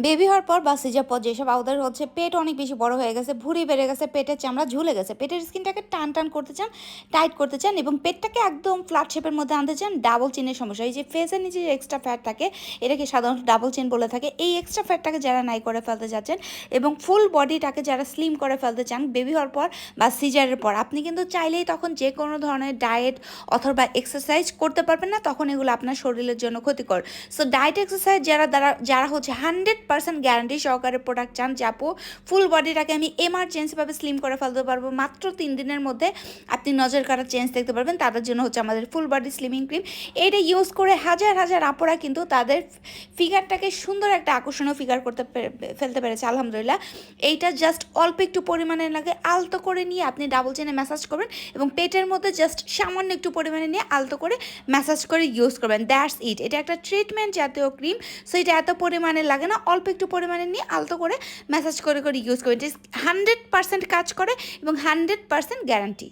Baby হওয়ার পর বা সিজার পর যেসব আউদের হচ্ছে পেট অনেক বেশি বড় হয়ে গেছে, ভুঁড়ি বেড়ে গেছে, পেটের চামড়া ঝুলে গেছে, পেটের স্কিনটাকে টান টান করতে চান, টাইট করতে চান এবং পেটটাকে একদম ফ্ল্যাট শেপের মধ্যে আনতে চান, ডাবল চিনের সমস্যা, এই যে ফেসের নিচে যে এক্সট্রা ফ্যাট থাকে এটাকে সাধারণত ডাবল চিন বলে থাকে, এই এক্সট্রা ফ্যাটটাকে যারা নাই করে ফেলতে যাচ্ছেন এবং ফুল বডিটাকে যারা স্লিম করে ফেলতে চান বেবি হওয়ার পর বা সিজারের পর, আপনি কিন্তু চাইলেই তখন যে কোনো ধরনের ডায়েট অথবা এক্সারসাইজ করতে পারবেন না, তখন এগুলো আপনার শরীরের জন্য ক্ষতিকর। সো ডায়েট এক্সারসাইজ যারা হচ্ছে 100% গ্যারান্টি সহকারে প্রোডাক্ট চান যে আপু ফুল বডিটাকে আমি এমার্জেন্সিভাবে স্লিম করে ফেলতে পারবো মাত্র 3 দিনের মধ্যে, আপনি নজর কাটা চেঞ্জ দেখতে পারবেন, তাদের জন্য হচ্ছে আমাদের ফুল বডি স্লিমিং ক্রিম। এইটা ইউজ করে হাজার হাজার আপুরা কিন্তু তাদের ফিগারটাকে সুন্দর একটা আকর্ষণীয় ফিগার ফেলতে পেরেছে আলহামদুলিল্লাহ। এইটা জাস্ট অল্প একটু পরিমাণে লাগে, আলতো করে নিয়ে আপনি ডাবল চেনে ম্যাসাজ করবেন এবং পেটের মধ্যে জাস্ট সামান্য একটু পরিমাণে নিয়ে আলতো করে ম্যাসাজ করে ইউজ করবেন, দ্যাটস ইট। এটা একটা ট্রিটমেন্ট জাতীয় ক্রিম, সো এটা এত পরিমাণে লাগে না, অল্প একটু পরিমাণে নিয়ে আলতো করে ম্যাসাজ করে করে ইউজ করবেন। 100% কাজ করে এবং 100% গ্যারান্টি।